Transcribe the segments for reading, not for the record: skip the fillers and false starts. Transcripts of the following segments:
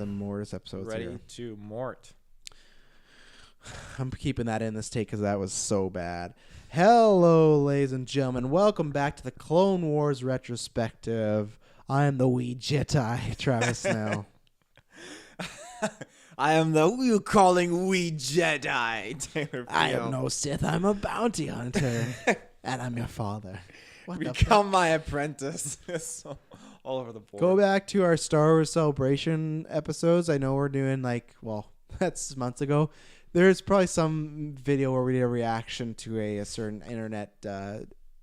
the Mortis episodes Ready here. to Mort. I'm keeping that in this take because that was so bad. Hello, ladies and gentlemen. Welcome back to the Clone Wars Retrospective. I am the wee Jedi, Travis Snell. I am the who you calling wee Jedi, Taylor. I am no Sith. I'm a bounty hunter. And I'm your father. What the fuck? Become my apprentice. So, all over the board. Go back to our Star Wars Celebration episodes. I know we're doing that's months ago. There's probably some video where we did a reaction to a certain internet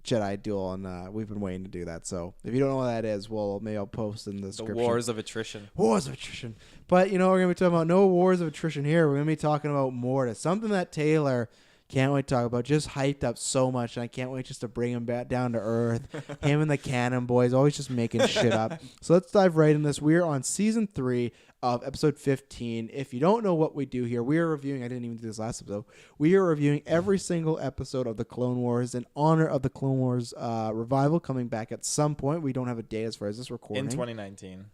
Jedi duel, and we've been waiting to do that. So if you don't know what that is, maybe I'll post in the description. The Wars of Attrition. Wars of Attrition. But, we're going to be talking about no Wars of Attrition here. We're going to be talking about Mortis, something that Taylor can't wait to talk about. Just hyped up so much, and I can't wait just to bring him back down to earth. Him and the Canon boys, always just making shit up. So let's dive right in this. We're on Season 3 of Episode 15. If you don't know what we do here, we are reviewing, I didn't even do this last episode, we are reviewing every single episode of the Clone Wars in honor of the Clone Wars revival coming back at some point. We don't have a date as far as this recording. In 2019.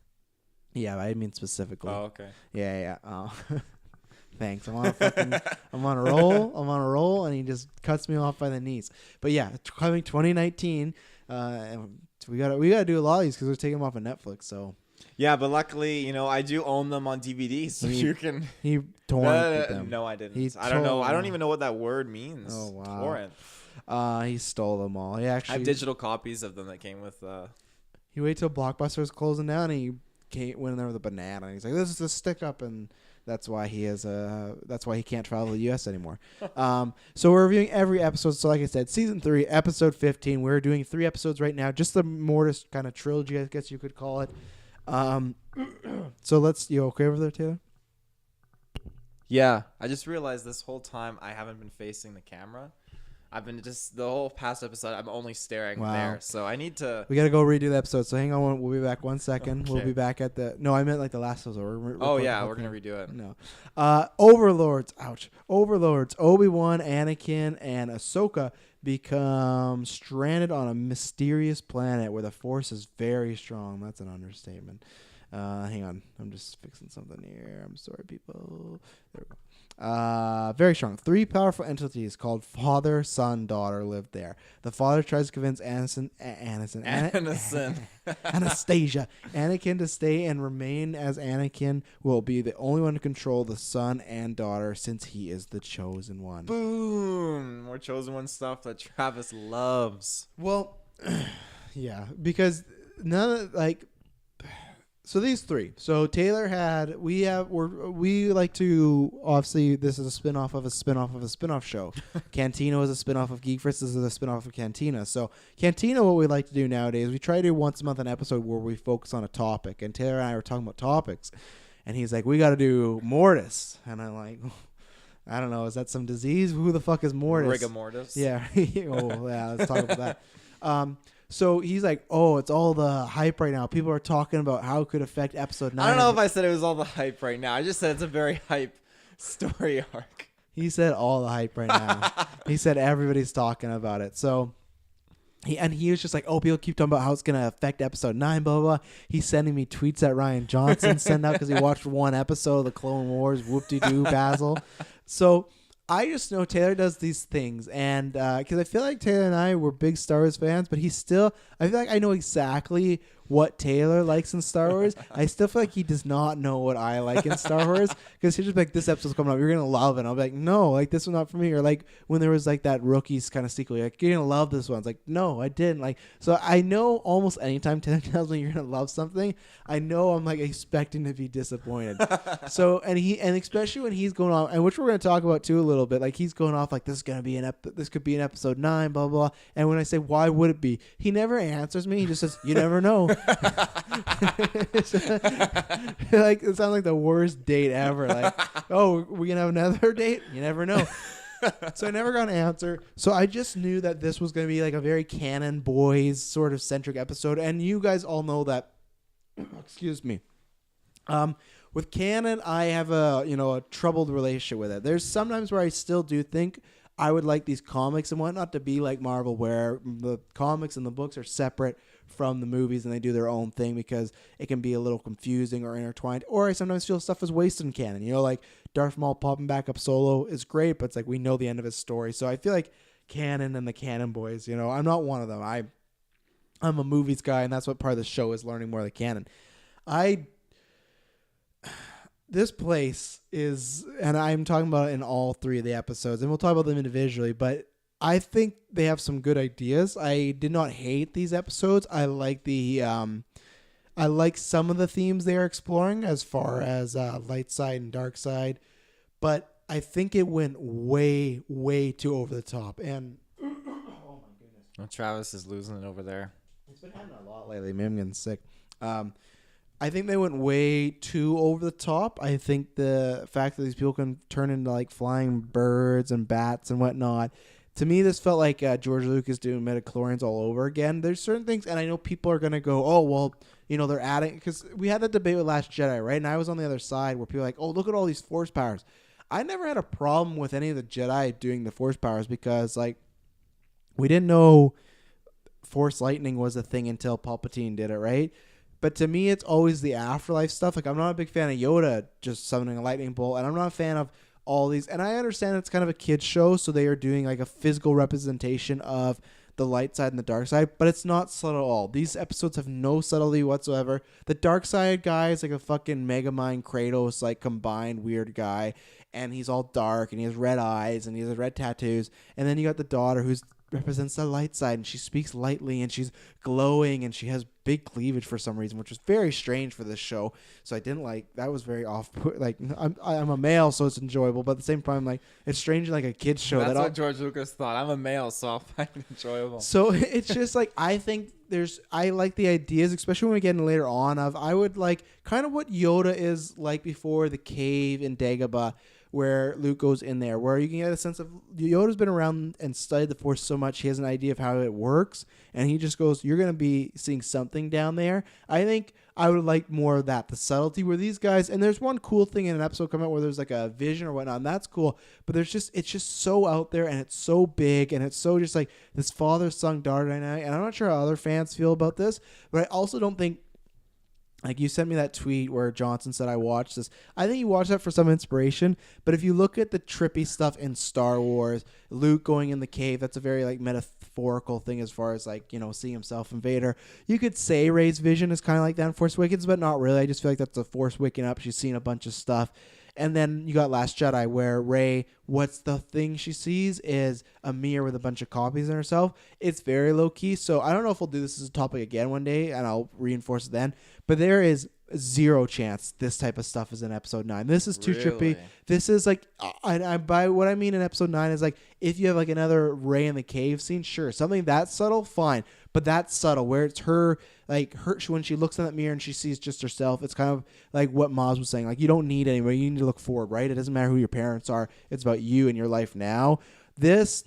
Yeah, I mean specifically. Oh, okay. Yeah. Thanks. I'm on a roll, and he just cuts me off by the knees. But yeah, coming 2019, and we gotta do a lot of these because we're taking them off of Netflix. So yeah, but luckily, I do own them on DVD, so you can. He torrented them. No, I didn't. I don't know. I don't even know what that word means. Oh wow. Torrent. He stole them all. He actually I have digital copies of them that came with. He waited till Blockbuster was closing down, and he went in there with a banana. And he's like, "This is a stick up," and that's why he can't travel to the U.S. anymore. So we're reviewing every episode. So like I said, Season 3, Episode 15. We're doing 3 episodes right now. Just the Mortis kind of trilogy, I guess you could call it. So you okay over there, Taylor? Yeah, I just realized this whole time I haven't been facing the camera. I've been the whole past episode, I'm only staring there. So I need to. We got to go redo the episode. So hang on. We'll be back 1 second. Okay. We'll be back at no, I meant like the last episode. We're going to redo it. No. Overlords. Ouch. Overlords. Obi-Wan, Anakin, and Ahsoka become stranded on a mysterious planet where the Force is very strong. That's an understatement. Hang on. I'm just fixing something here. I'm sorry, people. There we go. Very strong. 3 powerful entities called Father, Son, Daughter live there. The father tries to convince Anastasia, Anakin to stay and remain as Anakin will be the only one to control the son and daughter since he is the chosen one. Boom! More chosen one stuff that Travis loves. Well, yeah, because so these 3. So Taylor we like to, obviously this is a spinoff of a spinoff of a spinoff show. Cantina is a spinoff of Geek First. This is a spinoff of Cantina. So Cantina, what we like to do nowadays, we try to do once a month an episode where we focus on a topic. And Taylor and I were talking about topics. And he's like, we got to do Mortis. And I'm like, I don't know, is that some disease? Who the fuck is Mortis? Rigor mortis. Yeah. Let's talk about that. So he's like, oh, it's all the hype right now. People are talking about how it could affect episode 9. I don't know if I said it was all the hype right now. I just said it's a very hype story arc. He said all the hype right now. He said everybody's talking about it. So he was just like, oh, people keep talking about how it's going to affect episode 9, blah, blah, blah. He's sending me tweets that Ryan Johnson sent out because he watched 1 episode of the Clone Wars. Whoop-de-doo, Basil. So I just know Taylor does these things, and because I feel like Taylor and I were big Star Wars fans, but I feel like I know exactly what Taylor likes in Star Wars. I still feel like he does not know what I like in Star Wars, because he's just like, this episode's coming up, you're gonna love it. And I'll be like, no, like this one's not for me. Or like when there was like that Rookies kind of sequel, like, you're gonna love this one. It's like, no, I didn't. Like, so I know almost anytime Taylor tells me you're gonna love something, I know I'm like expecting to be disappointed. So and especially when he's going on, and which we're gonna talk about too a little bit, like he's going off like, this is gonna be this could be an episode 9, blah blah. And when I say, why would it be, he never answers me. He just says, you never know. Like, it sounds like the worst date ever. Like, oh, we gonna have another date? You never know. So I never got an answer. So I just knew that this was gonna be like a very canon boys sort of centric episode. And you guys all know that. Excuse me. With canon, I have a troubled relationship with it. There's sometimes where I still do think I would like these comics and whatnot to be like Marvel, where the comics and the books are separate from the movies and they do their own thing because it can be a little confusing or intertwined. Or I sometimes feel stuff is wasted in canon. You know, like Darth Maul popping back up solo is great, but it's like we know the end of his story. So I feel like canon and the canon boys, you know, I'm not one of them. I'm a movies guy, and that's what part of the show is, learning more of the canon. This place is, and I'm talking about it in all 3 of the episodes, and we'll talk about them individually, but I think they have some good ideas. I did not hate these episodes. I like I like some of the themes they are exploring as far as light side and dark side, but I think it went way, way too over the top. And oh my goodness, well, Travis is losing it over there. It's been happening a lot lately. Maybe I'm getting sick. I think they went way too over the top. I think the fact that these people can turn into like flying birds and bats and whatnot, to me, this felt like George Lucas doing midichlorians all over again. There's certain things, and I know people are going to go, oh, well, you know, they're adding, because we had that debate with Last Jedi, right? And I was on the other side where people are like, oh, look at all these force powers. I never had a problem with any of the Jedi doing the force powers because, like, we didn't know force lightning was a thing until Palpatine did it, right? But to me, it's always the afterlife stuff. Like, I'm not a big fan of Yoda just summoning a lightning bolt, and I'm not a fan of all these. And I understand it's kind of a kid's show, so they are doing like a physical representation of the light side and the dark side, but it's not subtle at all. These episodes have no subtlety whatsoever. The dark side guy is like a fucking Megamind Kratos, like combined weird guy, and he's all dark, and he has red eyes, and he has red tattoos. And then you got the daughter who's represents the light side, and she speaks lightly, and she's glowing, and she has big cleavage for some reason, which was very strange for this show. So I didn't like that. Was very off. Like I'm a male, so it's enjoyable, but at the same time, like it's strange, like a kid's show. That's what George Lucas thought. I'm a male, so I'll find it enjoyable. So it's just like I think I like the ideas, especially when we get in later on. I would like kind of what Yoda is like before the cave in Dagobah, where Luke goes in there, where you can get a sense of Yoda's been around and studied the Force so much, he has an idea of how it works, and he just goes, you're going to be seeing something down there. I think I would like more of that, the subtlety where these guys, and there's one cool thing in an episode come out where there's like a vision or whatnot, and that's cool, but it's just so out there, and it's so big, and it's so just like this father-son daughter dynamic, and I'm not sure how other fans feel about this, but I also don't think, like you sent me that tweet where Johnson said, I watched this. I think you watched that for some inspiration. But if you look at the trippy stuff in Star Wars, Luke going in the cave, that's a very like metaphorical thing as far as like, you know, seeing himself in Vader. You could say Rey's vision is kind of like that in Force Awakens, but not really. I just feel like that's the Force waking up. She's seen a bunch of stuff. And then you got Last Jedi where Rey, what's the thing she sees is a mirror with a bunch of copies in herself. It's very low key. So I don't know if we'll do this as a topic again one day, and I'll reinforce it then. But there is zero chance this type of stuff is in episode 9. This is too trippy. This is like, I by what I mean in episode 9 is like, if you have like another Rey in the cave scene, sure, something that subtle, fine. But that's subtle, where it's her, like her when she looks in that mirror and she sees just herself. It's kind of like what Maz was saying. Like, you don't need anybody. You need to look forward, right? It doesn't matter who your parents are. It's about you and your life now. These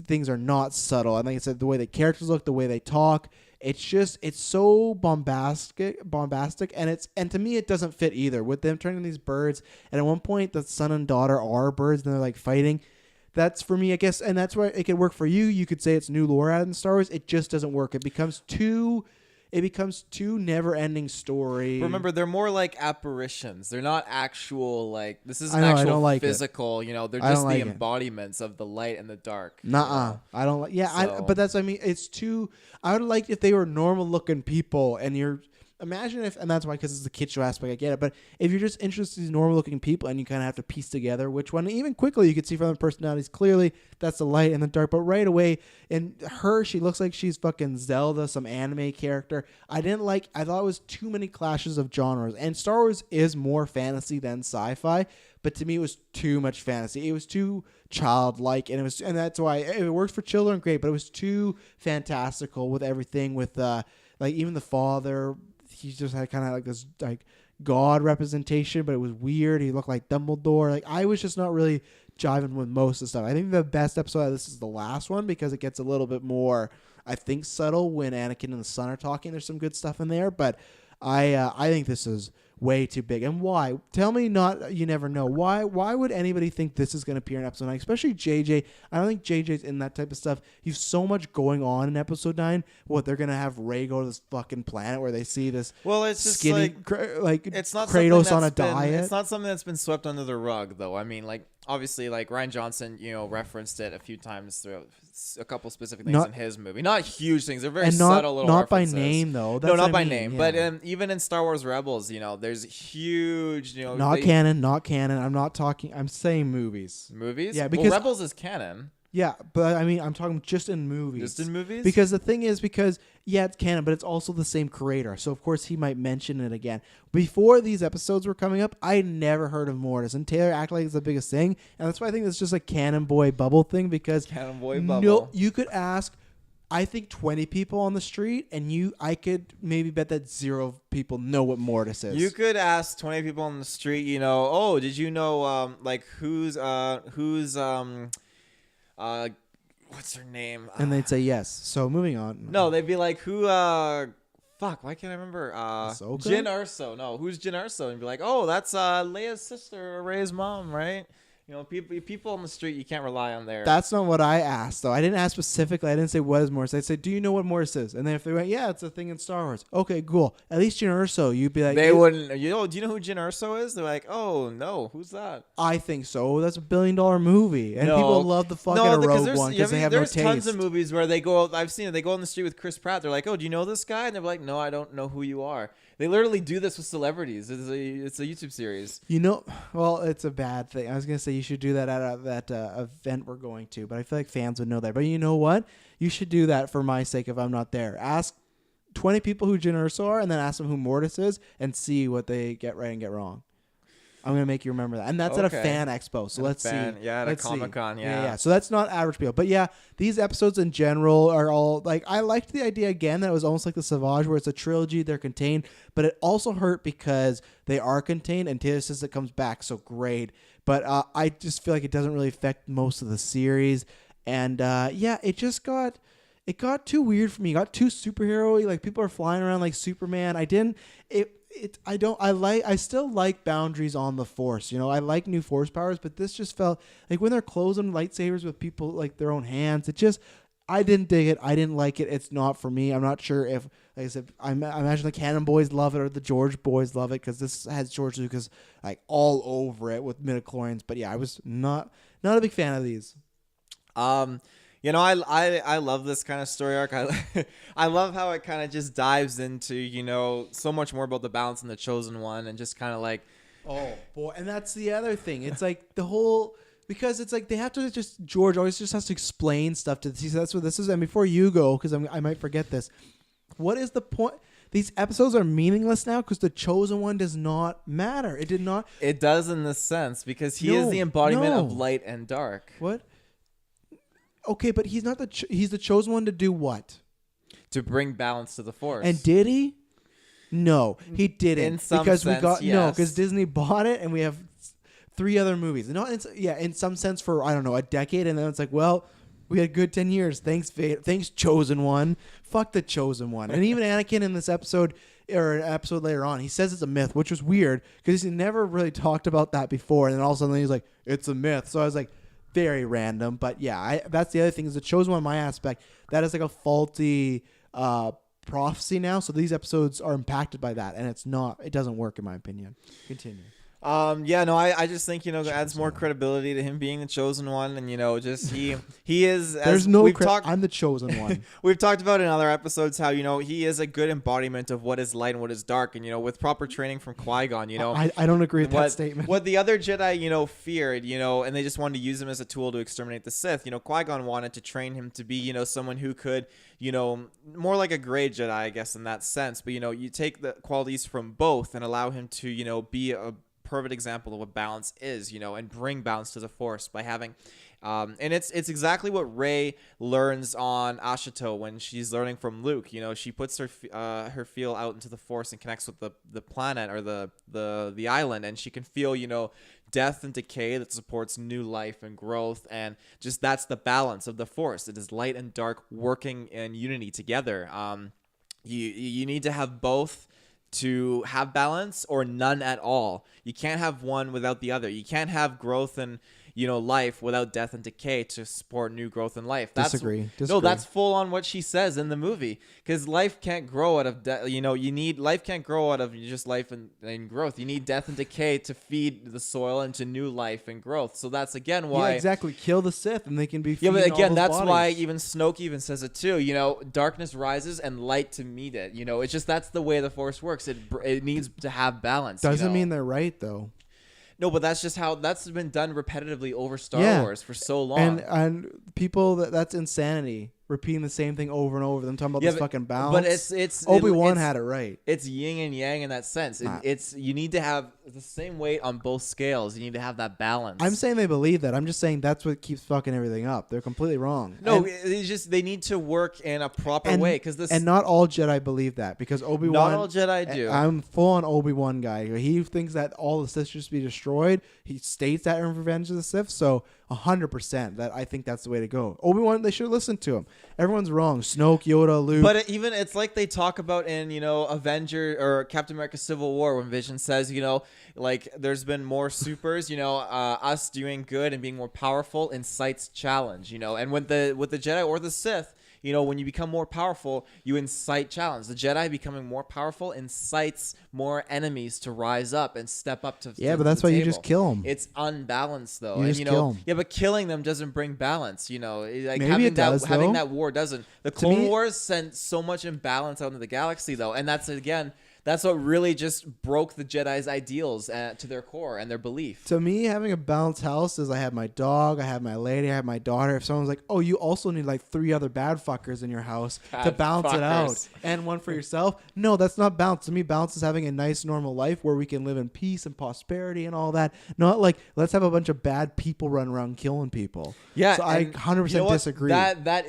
things are not subtle. And like I said, the way the characters look, the way they talk, it's so bombastic, and to me it doesn't fit either with them turning these birds. And at one point, the son and daughter are birds, and they're like fighting. That's for me, I guess, and that's why it could work for you. You could say it's new lore added in Star Wars. It just doesn't work. It becomes too never-ending story. Remember, they're more like apparitions. They're not actual, like, this isn't I actual don't like physical, you know, they're just the embodiments of the light and the dark. Nuh-uh. I don't like, yeah, so. But that's what I mean. It's too, I would like if they were normal-looking people, and imagine if, and that's why, because it's the kid show aspect, I get it, but if you're just interested in normal looking people and you kind of have to piece together which one, even quickly you could see from the personalities, clearly that's the light and the dark, but right away, in her, she looks like she's fucking Zelda, some anime character. I thought it was too many clashes of genres, and Star Wars is more fantasy than sci-fi, but to me it was too much fantasy. It was too childlike, and that's why it worked for children, great, but it was too fantastical with everything, with like even the father. He just had kind of like this like God representation, but it was weird. He looked like Dumbledore. Like, I was just not really jiving with most of the stuff. I think the best episode of this is the last one because it gets a little bit more, I think, subtle when Anakin and the son are talking. There's some good stuff in there, but I think this is way too big. And why? Tell me not, you never know. Why would anybody think this is going to appear in episode 9? Especially JJ. I don't think JJ's in that type of stuff. You've so much going on in episode 9. What, they're going to have Rey go to this fucking planet where they see this it's just skinny, it's not Kratos on a diet? It's not something that's been swept under the rug, though. I mean, like, obviously, like, Rian Johnson, referenced it a few times throughout a couple specific things in his movie. Not huge things. They're very subtle little references. Not by name, though. No, not by name. Yeah. But even in Star Wars Rebels, there's huge, Not canon. I'm not talking. I'm saying movies. Movies? Yeah, because Rebels is canon. Yeah, but I mean, I'm talking just in movies. Just in movies? Because the thing is, it's canon, but it's also the same creator. So, of course, he might mention it again. Before these episodes were coming up, I never heard of Mortis. And Taylor acted like it's the biggest thing. And that's why I think it's just a Canon Boy Bubble thing. Because Canon Boy Bubble. No, you could ask, I think, 20 people on the street, and I could maybe bet that 0 people know what Mortis is. You could ask 20 people on the street, did you know, what's her name? And they'd say yes. So moving on. No, they'd be like, who? Fuck, why can't I remember? Jyn Erso. No, who's Jyn Erso? And be like, oh, that's Leia's sister or Rey's mom, right? People on the street, you can't rely on their... That's not what I asked, though. I didn't ask specifically. I didn't say what is Mortis. I'd say, do you know what Mortis is? And then if they went, yeah, it's a thing in Star Wars. Okay, cool. At least Jyn Erso, you'd be like... They wouldn't... do you know who Jyn Erso is? They're like, oh, no, who's that? I think so. That's $1 billion movie. And people love the fuck out of Rogue One because they have no taste. There's tons of movies where they go... I've seen it. They go on the street with Chris Pratt. They're like, oh, do you know this guy? And they're like, no, I don't know who you are. They literally do this with celebrities. It's a YouTube series. Well, it's a bad thing. I was going to say you should do that at that event we're going to, but I feel like fans would know that. But you know what? You should do that for my sake if I'm not there. Ask 20 people who Jyn Erso are, and then ask them who Mortis is, and see what they get right and get wrong. I'm going to make you remember that. And that's at a fan expo. So let's see. Yeah, at a Comic-Con, yeah. So that's not average people. But yeah, these episodes in general are all, like, I liked the idea again that it was almost like the Savage where it's a trilogy, they're contained. But it also hurt because they are contained, and Taylor says it comes back, so great. But I just feel like it doesn't really affect most of the series. And it just got... It got too weird for me. It got too superhero-y. Like, people are flying around like Superman. I still like boundaries on the Force. I like new Force powers, but this just felt like when they're closing lightsabers with people like their own hands. I didn't dig it. I didn't like it. It's not for me. I'm not sure if, like I said, I imagine the Canon boys love it or the George boys love it because this has George Lucas like all over it with midichlorians. But yeah, I was not a big fan of these. I love this kind of story arc. I love how it kind of just dives into, so much more about the balance in the Chosen One and just kind of like... Oh, boy. And that's the other thing. It's like the whole... Because it's like they have to just... George always just has to explain stuff to... That's what this is. And before you go, because I might forget this, what is the point... These episodes are meaningless now because the Chosen One does not matter. It did not... It does in this sense because he is the embodiment of light and dark. What? Okay, but he's not he's the Chosen One to do what? To bring balance to the Force. And did he? No, he didn't. In some sense, no, because Disney bought it, and we have 3 other movies. In some sense for I don't know a decade, and then it's like, well, we had a good 10 years. Thanks, Chosen One. Fuck the Chosen One. And even Anakin in this episode or an episode later on, he says it's a myth, which was weird because he never really talked about that before, and then all of a sudden he's like, it's a myth. So I was like. Very random, but yeah, that's the other thing is the Chosen One. My aspect that is like a faulty prophecy now. So these episodes are impacted by that, and it doesn't work in my opinion. Continue. I just think it adds more credibility to him being the Chosen One, and just he is. There's I'm the Chosen One. We've talked about in other episodes how he is a good embodiment of what is light and what is dark, and with proper training from Qui-Gon, I don't agree with that statement. What the other Jedi feared, and they just wanted to use him as a tool to exterminate the Sith. Qui-Gon wanted to train him to be someone who could more like a gray Jedi, I guess, in that sense. But you take the qualities from both and allow him to be a perfect example of what balance is, and bring balance to the Force by having and it's exactly what Rey learns on Ashito when she's learning from Luke. She puts her feel out into the Force and connects with the planet or the island, and she can feel death and decay that supports new life and growth, and just that's the balance of the Force. It is light and dark working in unity together. You need to have both to have balance or none at all. You can't have one without the other. You can't have growth and life without death and decay to support new growth in life. Disagree. No, that's full on what she says in the movie. Because life can't grow out of life can't grow out of just life and growth. You need death and decay to feed the soil into new life and growth. So that's again why exactly, kill the Sith and they can be but again that's bodies. why even Snoke even says it too. Darkness rises and light to meet it. It's just that's the way the Force works. It needs to have balance. Doesn't mean they're right though. No, but that's just how that's been done repetitively over Star Wars for so long. And people that's insanity. Repeating the same thing over and over. Them talking about this fucking balance. But it's Obi-Wan had it right. It's yin and yang in that sense. It's you need to have the same weight on both scales. You need to have that balance. I'm saying they believe that. I'm just saying that's what keeps fucking everything up. They're completely wrong. No, they need to work in a proper way and not all Jedi believe that because Obi-Wan. Not all Jedi do. I'm full on Obi-Wan guy. He thinks that all the Sith should be destroyed. He states that in Revenge of the Sith. So 100% that I think that's the way to go. Obi-Wan, they should listen to him. Everyone's wrong. Snoke, Yoda, Luke. But it's like they talk about in Avenger or Captain America: Civil War when Vision says like there's been more supers. Us doing good and being more powerful incites challenge. And with the Jedi or the Sith. When you become more powerful, you incite challenge. The Jedi becoming more powerful incites more enemies to rise up and step up to but that's why you just kill them. It's unbalanced though. You just kill them. Yeah, but killing them doesn't bring balance. Like Maybe having that war doesn't. The Clone Wars sent so much imbalance out into the galaxy though, and that's what really just broke the Jedi's ideals to their core and their belief. To me, having a balanced house is I have my dog, I have my lady, I have my daughter. If someone's like, oh, you also need like 3 other bad fuckers in your house to balance it out and one for yourself. No, that's not balance. To me, balance is having a nice, normal life where we can live in peace and prosperity and all that. Not like, let's have a bunch of bad people run around killing people. Yeah. So I 100% disagree. That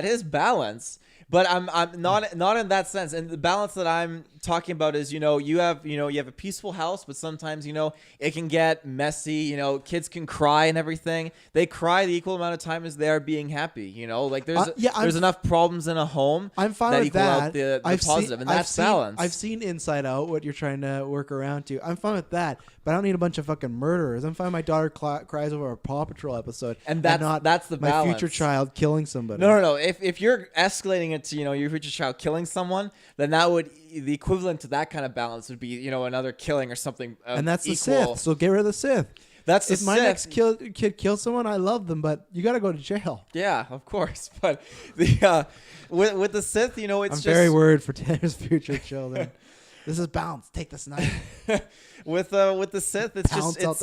is balance. But I'm not in that sense. And the balance that I'm talking about is, you have a peaceful house, but sometimes, it can get messy. Kids can cry and everything. They cry the equal amount of time as they are being happy. Like there's enough problems in a home. I'm fine that with equal that. out the positive, and that's balance. I've seen Inside Out, what you're trying to work around to. I'm fine with that, but I don't need a bunch of fucking murderers. I'm fine. My daughter cries over a Paw Patrol episode, and that's the my balance. future child killing somebody. No. If you're escalating it to your future child killing someone, then that would the equivalent to that kind of balance would be another killing or something. And that's equal. the Sith. So get rid of the Sith. That's if my next kid kills someone, I love them, but you got to go to jail. Yeah, of course. But the with the Sith, I'm very worried for Tanner's future children. This is balance. Take this knife. with the Sith, it's Pounce just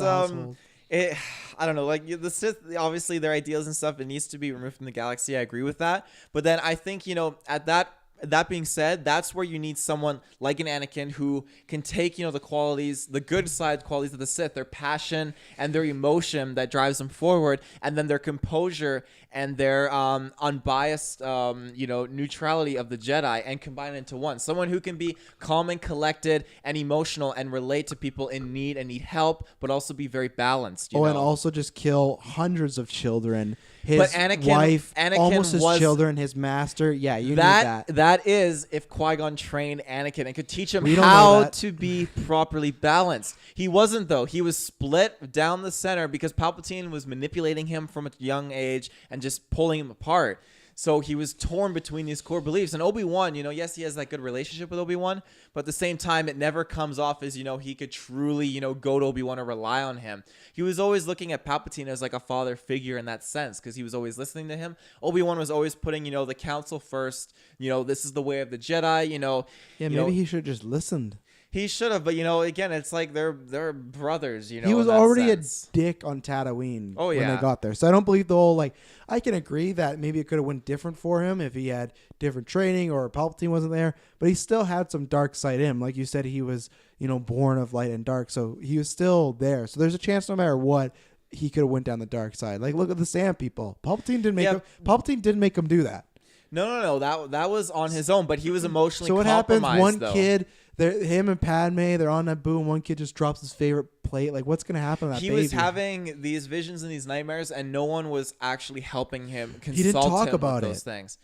I don't know, like the Sith, obviously their ideals and stuff, it needs to be removed from the galaxy. I agree with that. But then I think, at that being said, that's where you need someone like an Anakin who can take, the qualities, the good side qualities of the Sith, their passion and their emotion that drives them forward, and then their composure and their unbiased, neutrality of the Jedi, and combine it into one. Someone who can be calm and collected and emotional and relate to people in need and need help, but also be very balanced. And also just kill hundreds of children. His wife, almost his children, his master. Yeah, you knew that. That is if Qui-Gon trained Anakin and could teach him how to be properly balanced. He wasn't, though. He was split down the center because Palpatine was manipulating him from a young age and just pulling him apart. So he was torn between these core beliefs. And Obi-Wan, yes, he has that good relationship with Obi-Wan, but at the same time, it never comes off as, he could truly, go to Obi-Wan or rely on him. He was always looking at Palpatine as like a father figure in that sense because he was always listening to him. Obi-Wan was always putting, the council first. This is the way of the Jedi, Yeah, maybe he should have just listened. He should have, but again, it's like they're brothers. He was already a dick on Tatooine when they got there, so I don't believe the whole I can agree that maybe it could have went different for him if he had different training or Palpatine wasn't there, but he still had some dark side in him. Like you said, he was born of light and dark, so he was still there. So there's a chance no matter what he could have went down the dark side. Like look at the Sand People. Palpatine didn't make him do that. No. That was on his own, but he was emotionally compromised. So what happens? One though. Kid. Him and Padme, they're on Naboo, and one kid just drops his favorite plate? Like, what's gonna happen to that He baby? was having these visions and these nightmares, and no one was actually helping him consult He didn't talk him about with those it. things.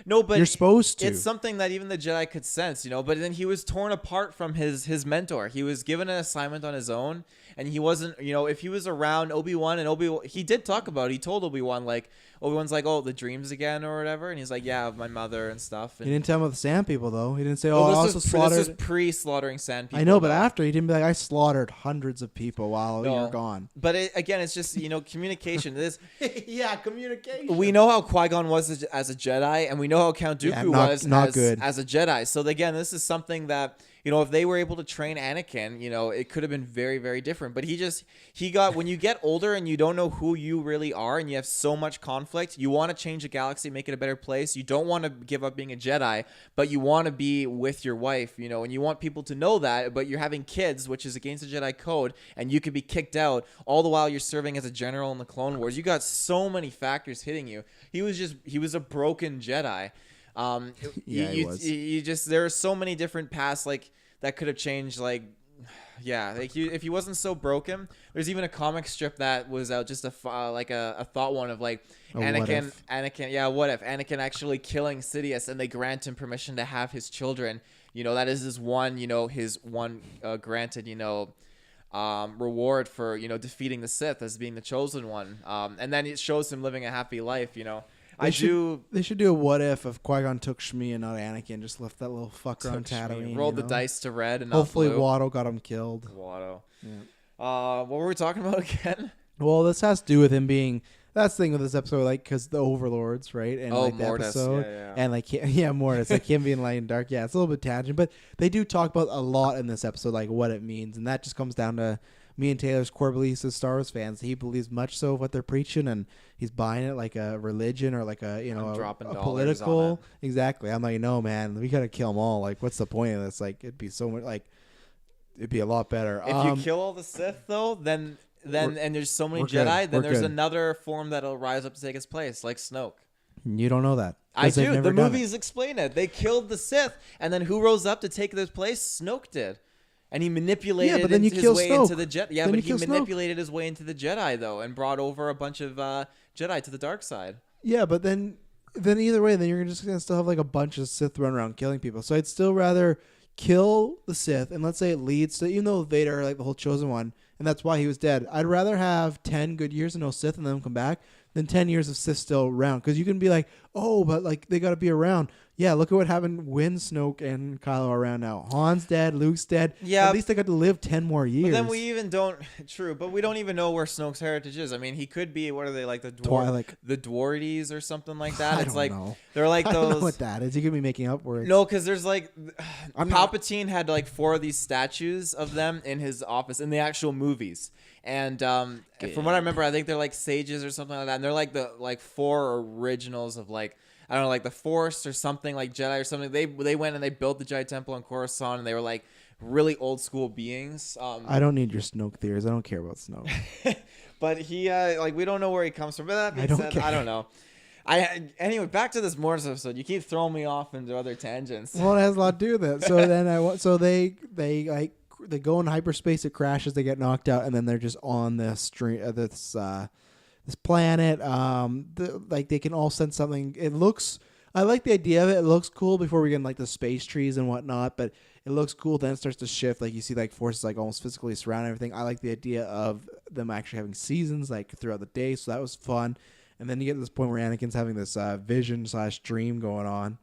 No, but You're supposed to. It's something that even the Jedi could sense, but then he was torn apart from his mentor. He was given an assignment on his own, and he wasn't, if he was around Obi-Wan, and Obi-Wan, he did talk about it. He told Obi-Wan, like, Obi-Wan's like, oh, the dreams again or whatever, and he's like, yeah, of my mother and stuff. And He didn't tell him about the sand people though. He didn't say, well, "Oh, I this also slaughtered." was pre-slaughtering sand people. I know, but though. after he didn't be like, "I slaughtered hundreds of people while you're gone." But again, it's just communication. This Yeah, communication. we know how Qui-Gon was as a Jedi, and we know how Count Dooku was as a Jedi. So again, this is something that if they were able to train Anakin, it could have been very, very different. But he got when you get older and you don't know who you really are, and you have so much conflict, you want to change the galaxy, make it a better place. You don't want to give up being a Jedi, but you want to be with your wife, and you want people to know that. But you're having kids, which is against the Jedi code, and you could be kicked out. All the while you're serving as a general in the Clone Wars. You got so many factors hitting you. He was a broken Jedi. He was. There are so many different paths that could have changed. If he wasn't so broken, there's even a comic strip that was out, just a thought one of Anakin. Yeah, what if Anakin actually killing Sidious, and they grant him permission to have his children? That is his one granted reward for defeating the Sith as being the chosen one. And then it shows him living a happy life. They should do a what if Qui-Gon took Shmi and not Anakin, just left that little fucker on Tatooine. Rolled the dice to red and hopefully not blue. Watto got him killed. Watto. Yeah. What were we talking about again? Well, this has to do with him being. That's the thing with this episode, because the Overlords, right? And the Mortis. episode, and Mortis, him being light and dark. Yeah, it's a little bit tangent, but they do talk about a lot in this episode, what it means, and that just comes down to me and Taylor's core beliefs as Star Wars fans. He believes much so of what they're preaching, and he's buying it like a religion or like a a political. Exactly. I'm like, no, man, we gotta kill them all. What's the point of this? It'd be so much it'd be a lot better. If you kill all the Sith, though, then and there's so many Jedi, then there's another form that'll rise up to take its place, like Snoke. You don't know that. I do. The movies explain it. They killed the Sith, and then who rose up to take their place? Snoke did. And he manipulated his way into the Jedi. Yeah, but he manipulated his way into the Jedi, though, and brought over a bunch of Jedi to the dark side. Yeah, but then either way, then you're just going to still have a bunch of Sith run around killing people. So I'd still rather kill the Sith, and let's say it leads to, even though Vader, the whole chosen one, and that's why he was dead, I'd rather have 10 good years of no Sith and them come back than 10 years of Sith still around. Because you can be like, oh, but they got to be around. Yeah, look at what happened when Snoke and Kylo are around now. Han's dead, Luke's dead. Yeah. At least they got to live 10 more years. But then we even don't... True, but we don't even know where Snoke's heritage is. I mean, he could be, what are they, the Dwardies or something like that? I don't know. They're those... I don't know what that is. You could be making up words. No, because there's Palpatine had 4 of these statues of them in his office in the actual movies. And from what I remember, I think they're sages or something like that. And they're the 4 originals of I don't know, the Force or something, Jedi or something. They went and they built the Jedi Temple in Coruscant, and they were really old school beings. I don't need your Snoke theories. I don't care about Snoke. But he we don't know where he comes from. But that being said, I don't know. Anyway, back to this Mortis episode. You keep throwing me off into other tangents. Well, it has a lot to do with it. So then they go in hyperspace. It crashes. They get knocked out, and then they're just on this this planet. They can all sense something. It looks. I like the idea of it. It looks cool before we get in the space trees and whatnot. But it looks cool. Then it starts to shift. You see forces almost physically surround everything. I like the idea of them actually having seasons throughout the day. So that was fun. And then you get to this point where Anakin's having this vision/dream going on.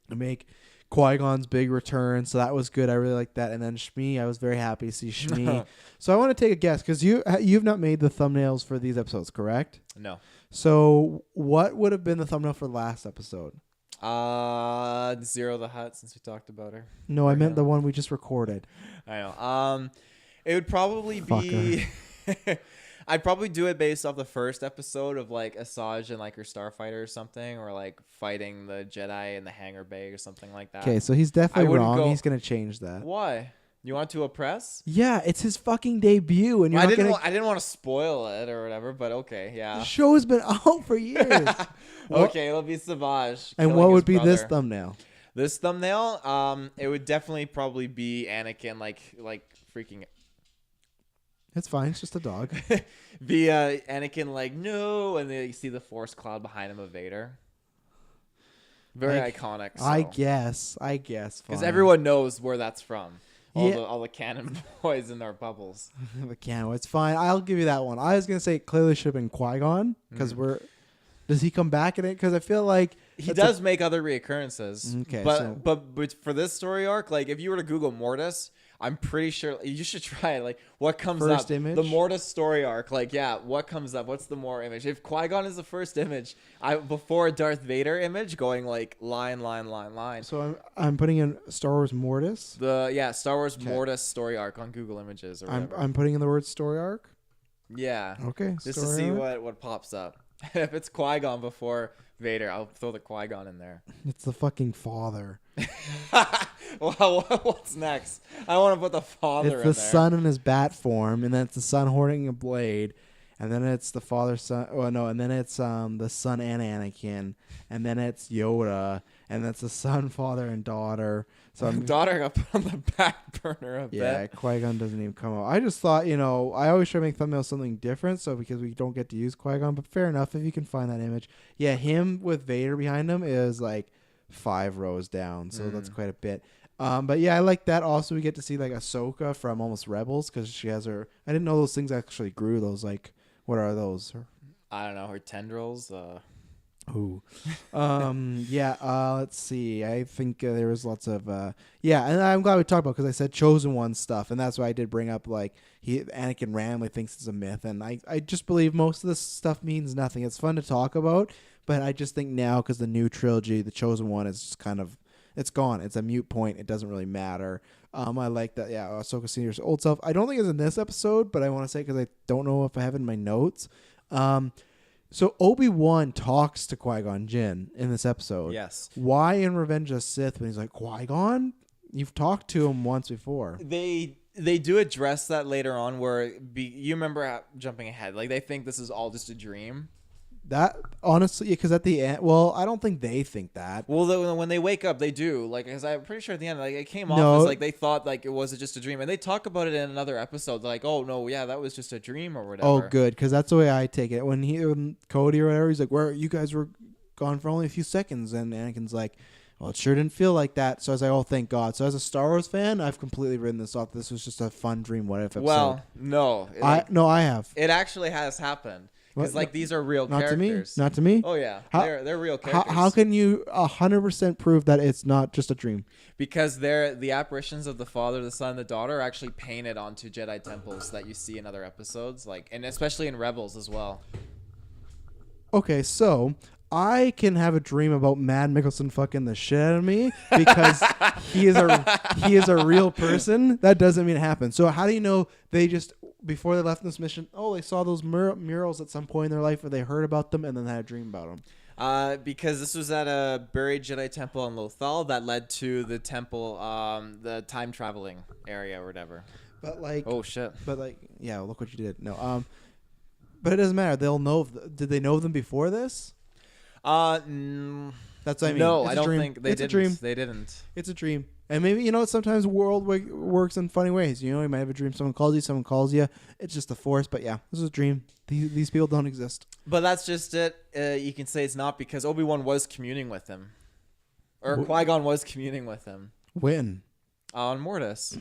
To make Qui-Gon's big return, so that was good. I really liked that. And then Shmi, I was very happy to see Shmi. So I want to take a guess, because you've not made the thumbnails for these episodes, correct? No. So what would have been the thumbnail for last episode? Zero the Hutt, since we talked about her. No, I meant the one we just recorded. I know. It would probably be... I'd probably do it based off the first episode of Asajj and her starfighter or something, or fighting the Jedi in the hangar bay or something like that. Okay, so he's definitely wrong. He's gonna change that. Why? You want to oppress? Yeah, it's his fucking debut, and I didn't want to spoil it or whatever, but okay, yeah. The show has been out for years. Okay, it'll be Savage. And what would be this thumbnail? This thumbnail, it would definitely probably be Anakin, freaking. It's fine. It's just a dog. Be Anakin like, no, and then you see the force cloud behind him of Vader. Very iconic. So. I guess. Because everyone knows where that's from. Yeah. All the canon boys in our bubbles. The canon. It's fine. I'll give you that one. I was gonna say it clearly should have been Qui-Gon because Does he come back in it? Because I feel like he does make other reoccurrences. Okay, but for this story arc, like if you were to Google Mortis, I'm pretty sure you should try it. Like what comes first up? Image? The Mortis story arc. Like what comes up? What's the more image? If Qui-Gon is the first image, before a Darth Vader image going like line. So I'm putting in Star Wars Mortis. Star Wars Mortis story arc on Google Images or whatever. I'm putting in the word story arc. Yeah. Okay. Just to see what pops up. If it's Qui-Gon before Vader, I'll throw the Qui-Gon in there. It's the fucking father. Well, what's next? I want to put the father in there. It's the son in his bat form, and then it's the son holding a blade, and then it's the father, son. Oh no, and then it's the son and Anakin, and then it's Yoda, and that's the son, father, and daughter. So daughter got put on the back burner a bit. Yeah, Qui-Gon doesn't even come out. I just thought, I always try to make thumbnails something different, so because we don't get to use Qui-Gon, but fair enough if you can find that image. Yeah, him with Vader behind him is like 5 rows down, so that's quite a bit. But yeah, I like that. Also, we get to see like Ahsoka from Almost Rebels because she has her. I didn't know those things actually grew. Those like, what are those? I don't know. Her tendrils. Ooh. Let's see. I think there was lots of and I'm glad we talked about because I said Chosen One stuff, and that's why I did bring up like Anakin randomly thinks it's a myth, and I just believe most of this stuff means nothing. It's fun to talk about, but I just think now because the new trilogy, the Chosen One, is just kind of it's gone. It's a moot point. It doesn't really matter. I like that. Yeah, Ahsoka Senior's old self. I don't think it's in this episode, but I want to say because I don't know if I have it in my notes. So Obi-Wan talks to Qui-Gon Jinn in this episode. Yes. Why in Revenge of the Sith when he's like, Qui-Gon? You've talked to him once before. They do address that later on where you remember jumping ahead. Like they think this is all just a dream. That honestly, because at the end, well, I don't think they think that. Well, when they wake up, they do. Like, because I'm pretty sure at the end, like it came off as like they thought like it was just a dream, and they talk about it in another episode. They're like, oh no, yeah, that was just a dream or whatever. Oh, good, because that's the way I take it. When Cody or whatever, he's like, "Where you guys were gone for only a few seconds," and Anakin's like, "Well, it sure didn't feel like that." So I was like, "Oh, thank God." So as a Star Wars fan, I've completely written this off. This was just a fun dream. What if episode? Well, no, I have. It actually has happened. Because like these are real characters. Not to me. Oh yeah, they're real characters. How can you 100% prove that it's not just a dream? Because the apparitions of the father, the son, and the daughter are actually painted onto Jedi temples that you see in other episodes, like and especially in Rebels as well. Okay, so I can have a dream about Matt Mikkelsen fucking the shit out of me because he is a real person. That doesn't mean it happened. So how do you know they just before they left this mission? Oh, they saw those murals at some point in their life, or they heard about them and then had a dream about them. Because this was at a buried Jedi temple in Lothal that led to the temple, the time traveling area or whatever. But like, oh shit. But like, yeah, look what you did. No, but it doesn't matter. They'll know. Did they know them before this? That's what I mean. No, it's I don't think they didn't. A dream. They didn't. It's a dream. And maybe, sometimes the world works in funny ways. You might have a dream. Someone calls you. It's just the Force. But yeah, this is a dream. These people don't exist. But that's just it. You can say it's not because Obi-Wan was communing with him. Or Qui-Gon was communing with him. When? On Mortis.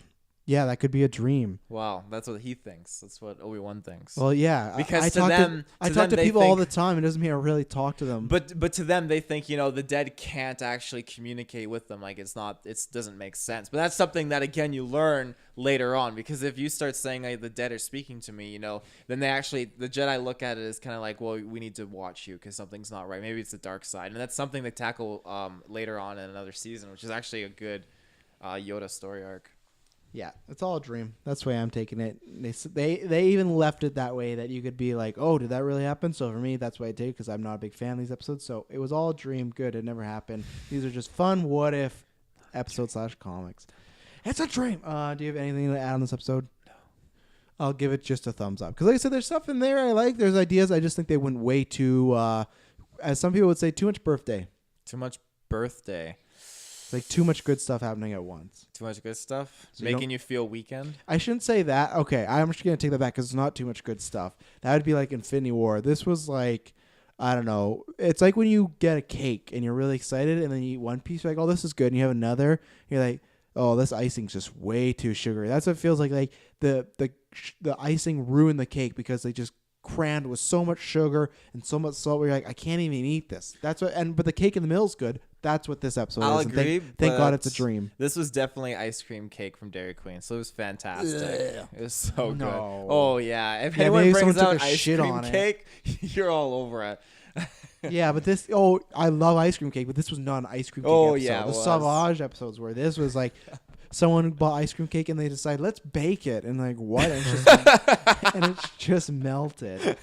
Yeah, that could be a dream. Wow, that's what he thinks. That's what Obi-Wan thinks. Well, yeah, because I talk to people all the time. It doesn't mean I really talk to them. But to them, they think the dead can't actually communicate with them. Like it doesn't make sense. But that's something that again you learn later on because if you start saying the dead are speaking to me, then the Jedi look at it as kind of like, well, we need to watch you because something's not right. Maybe it's the dark side, and that's something they tackle later on in another season, which is actually a good Yoda story arc. Yeah, it's all a dream. That's the way I'm taking it. They even left it that way that you could be like, oh, did that really happen? So for me, that's what I take because I'm not a big fan of these episodes. So it was all a dream. Good. It never happened. These are just fun what if episodes/comics. It's a dream. Do you have anything to add on this episode? No. I'll give it just a thumbs up. Because like I said, there's stuff in there I like. There's ideas. I just think they went way too, as some people would say, too much birthday. Too much birthday. like too much good stuff happening at once. Too much good stuff, So making you feel weakened. I shouldn't say that. Okay, I'm just gonna take that back because it's not too much good stuff. That would be like Infinity War. This was like, I don't know. It's like when you get a cake and you're really excited, and then you eat one piece, you're like, oh, this is good, and you have another, you're like, oh, this icing's just way too sugary. That's what it feels like. Like the icing ruined the cake because they just crammed with so much sugar and so much salt. Where you're like, I can't even eat this. That's what. But the cake in the middle is good. That's what this episode I'll is. agree. Thank God it's a dream. This was definitely ice cream cake from Dairy Queen, so it was fantastic. It was so good. No. Oh yeah, if Yeah, anyone maybe brings someone out took a ice shit cream on it. cake, you're all over it. Yeah, but this. Oh, I love ice cream cake, but this was not an ice cream cake Oh, episode. yeah, it The was. Sauvage episodes where this was like. Someone bought ice cream cake and they decide let's bake it and like what and it's just melted.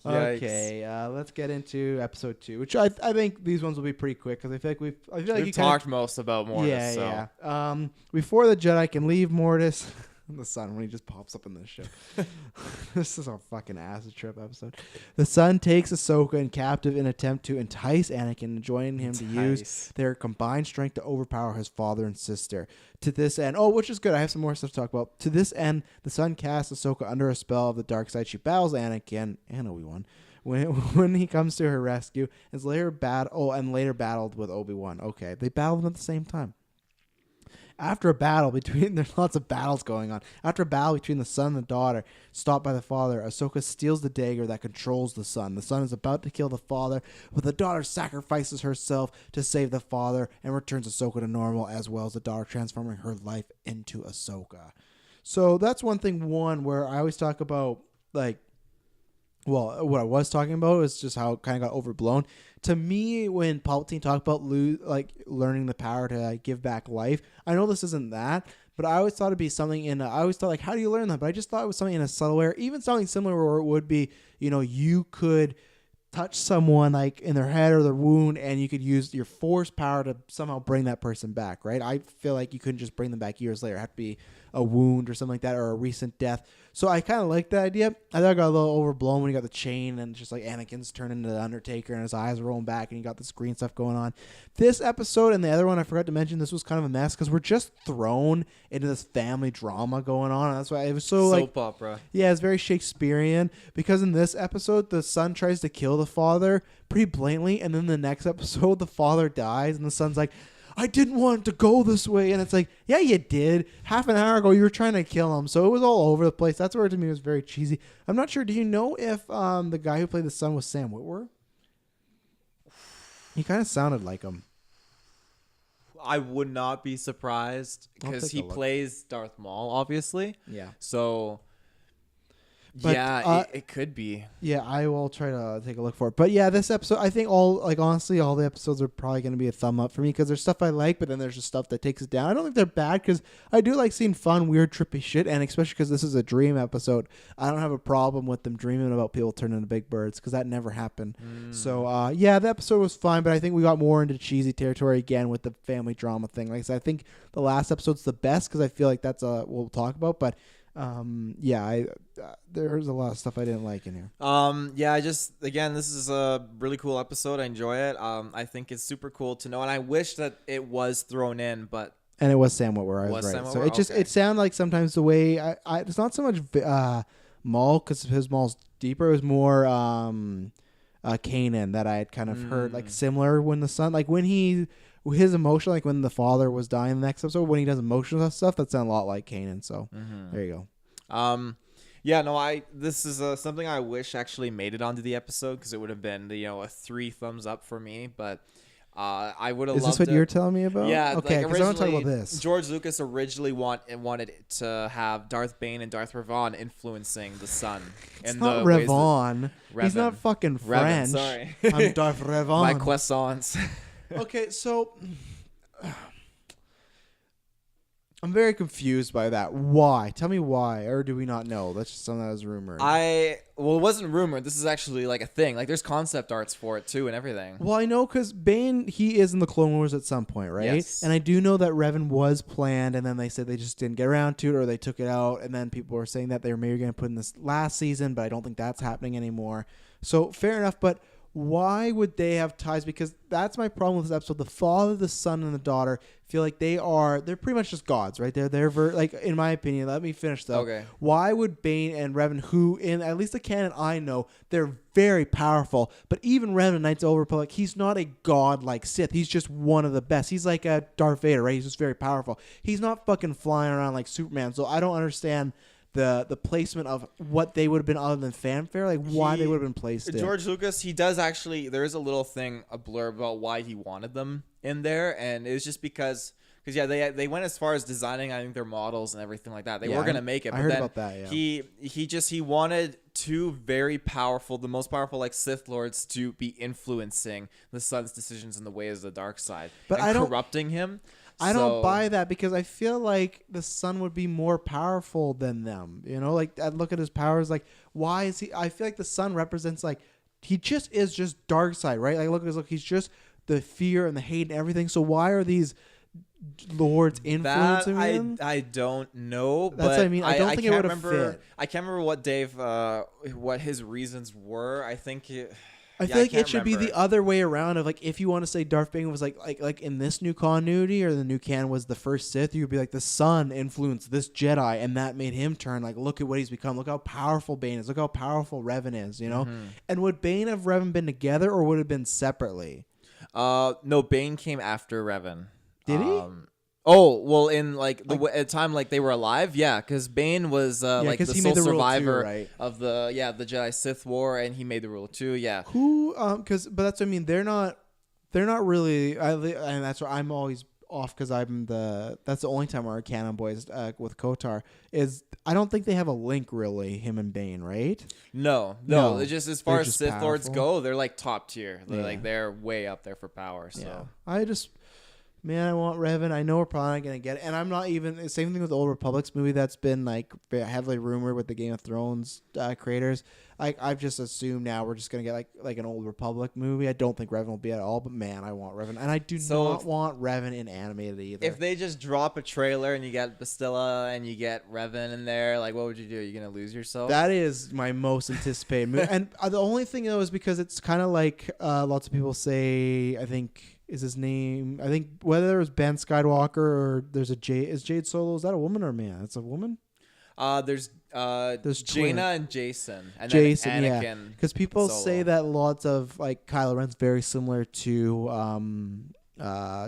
Okay, let's get into episode 2, which I think these ones will be pretty quick because I feel like we've you talked most about Mortis. Yeah, so. yeah. Before the Jedi can leave Mortis, the sun when he just pops up in this ship. This is a fucking acid trip episode. The Sun takes Ahsoka in captive in an attempt to entice Anakin and join him to use their combined strength to overpower his father and sister. To this end, which is good. I have some more stuff to talk about. To this end, the Sun casts Ahsoka under a spell of the dark side. She battles Anakin and Obi-Wan when he comes to her rescue. Is later battled with Obi-Wan. Okay, they battled at the same time. After a battle there's lots of battles going on. After a battle between the son and the daughter, stopped by the father, Ahsoka steals the dagger that controls the son. The son is about to kill the father, but the daughter sacrifices herself to save the father and returns Ahsoka to normal, as well as the daughter transforming her life into Ahsoka. So that's one thing, where I always talk about, like, well, what I was talking about is just how it kind of got overblown. To me, when Palpatine talked about learning the power to give back life, I know this isn't that, but I always thought it'd be something I always thought, like, how do you learn that? But I just thought it was something in a subtle way, or even something similar where it would be, you could touch someone like in their head or their wound, and you could use your force power to somehow bring that person back, right? I feel like you couldn't just bring them back years later. It had to be a wound or something like that, or a recent death. So I kind of like that idea. I thought it got a little overblown when you got the chain and just like Anakin's turning into the Undertaker and his eyes are rolling back and you got this green stuff going on. This episode and the other one I forgot to mention, this was kind of a mess because we're just thrown into this family drama going on, and that's why it was so like soap opera. Yeah, it's very Shakespearean, because in this episode the son tries to kill the father pretty blatantly, and then the next episode the father dies and the son's like, I didn't want it to go this way. And it's like, yeah, you did. Half an hour ago, you were trying to kill him. So it was all over the place. That's where, to me, it was very cheesy. I'm not sure. Do you know if the guy who played the son was Sam Witwer? He kind of sounded like him. I would not be surprised because he plays Darth Maul, obviously. Yeah. So... But, it could be. Yeah, I will try to take a look for it. But yeah, this episode, I think honestly, all the episodes are probably going to be a thumb up for me because there's stuff I like, but then there's just stuff that takes it down. I don't think they're bad because I do like seeing fun, weird, trippy shit, and especially because this is a dream episode, I don't have a problem with them dreaming about people turning into big birds because that never happened. So yeah, the episode was fine, but I think we got more into cheesy territory again with the family drama thing. Like I said, I think the last episode's the best because I feel like that's what we'll talk about, but there's a lot of stuff I didn't like in here. Again, this is a really cool episode. I enjoy it. I think it's super cool to know, and I wish that it was thrown in, but and it was Sam Witwer. I was right. So it just it sounded like sometimes the way it's not so much Maul because his Maul's deeper. It was more Kanan that I had kind of heard like similar when the son, like when his emotion, like when the father was dying in the next episode, when he does emotional stuff, that sounds a lot like Kanan. So there you go. This is something I wish actually made it onto the episode because it would have been a 3 thumbs up for me, but I would have loved it. Is this what you're telling me about? Yeah. Okay, because I want to talk about this. George Lucas originally wanted to have Darth Bane and Darth Revan influencing the son. It's not Revan. He's not fucking French. Sorry. I'm Darth Revan. My croissants. Okay, so I'm very confused by that. Why? Tell me why, or do we not know? That's just something that was rumored. It wasn't rumored. This is actually like a thing. Like there's concept arts for it too and everything. Well, I know because Bane, he is in the Clone Wars at some point, right? Yes. And I do know that Revan was planned, and then they said they just didn't get around to it, or they took it out, and then people were saying that they were maybe going to put in this last season, but I don't think that's happening anymore. So fair enough, but why would they have ties? Because that's my problem with this episode. The father, the son, and the daughter feel like they're pretty much just gods, right? Like, in my opinion. Let me finish though. Okay. Why would Bane and Revan, who in at least the canon I know, they're very powerful, but even Revan, Knights of the Old Republic, he's not a god like Sith. He's just one of the best. He's like a Darth Vader, right? He's just very powerful. He's not fucking flying around like Superman. So I don't understand the placement of what they would have been other than fanfare, like why they would have been placed in. George Lucas, he does actually, there is a little thing, a blurb about why he wanted them in there, and it was just because yeah, they went as far as designing, I think, their models and everything like that. They were gonna make it, but I heard then about that, yeah. he wanted two very powerful, the most powerful like Sith Lords to be influencing the son's decisions in the ways of the dark side, but and corrupting him. I don't buy that, because I feel like the son would be more powerful than them. You know, like I look at his powers, like why is he? I feel like the son represents, like, he just is just dark side, right? Like look at his look, he's just the fear and the hate and everything. So why are these lords influencing him? I don't know. That's what I mean. I don't think it would have fit. I can't remember what what his reasons were. I think. I feel like it should be the other way around of, like, if you want to say Darth Bane was like in this new continuity or the new canon was the first Sith, you would be like the son influenced this Jedi and that made him turn, like, look at what he's become. Look how powerful Bane is. Look how powerful Revan is, you know? Mm-hmm. And would Bane and Revan been together or would it have been separately? No, Bane came after Revan. Did he? Oh, well, in like the at time like they were alive, yeah, because Bane was like the sole survivor of the Jedi Sith War, and he made the rule too. Yeah. Who? But that's what I mean. They're not really. And that's why I'm always off, because that's the only time our canon boys with Kotar is. I don't think they have a link really, him and Bane, right? No. It's just as far as Sith Lords go, they're like top tier. They're like they're way up there for power. So Man, I want Revan. I know we're probably not going to get it. And I'm not even... Same thing with the Old Republic's movie that's been like heavily rumored with the Game of Thrones creators. I've just assumed now we're just going to get like an Old Republic movie. I don't think Revan will be at all, but man, I want Revan. And I do not want Revan in animated either. If they just drop a trailer and you get Bastilla and you get Revan in there, like, what would you do? Are you going to lose yourself? That is my most anticipated movie. And the only thing, though, is because it's kind of like lots of people say, I think... Is his name? I think whether it was Ben Skywalker or there's a Jade. Is Jade Solo? Is that a woman or a man? It's a woman. There's Jaina and Jason. And Jason, then Anakin, yeah. Because people say that lots of like Kylo Ren's very similar to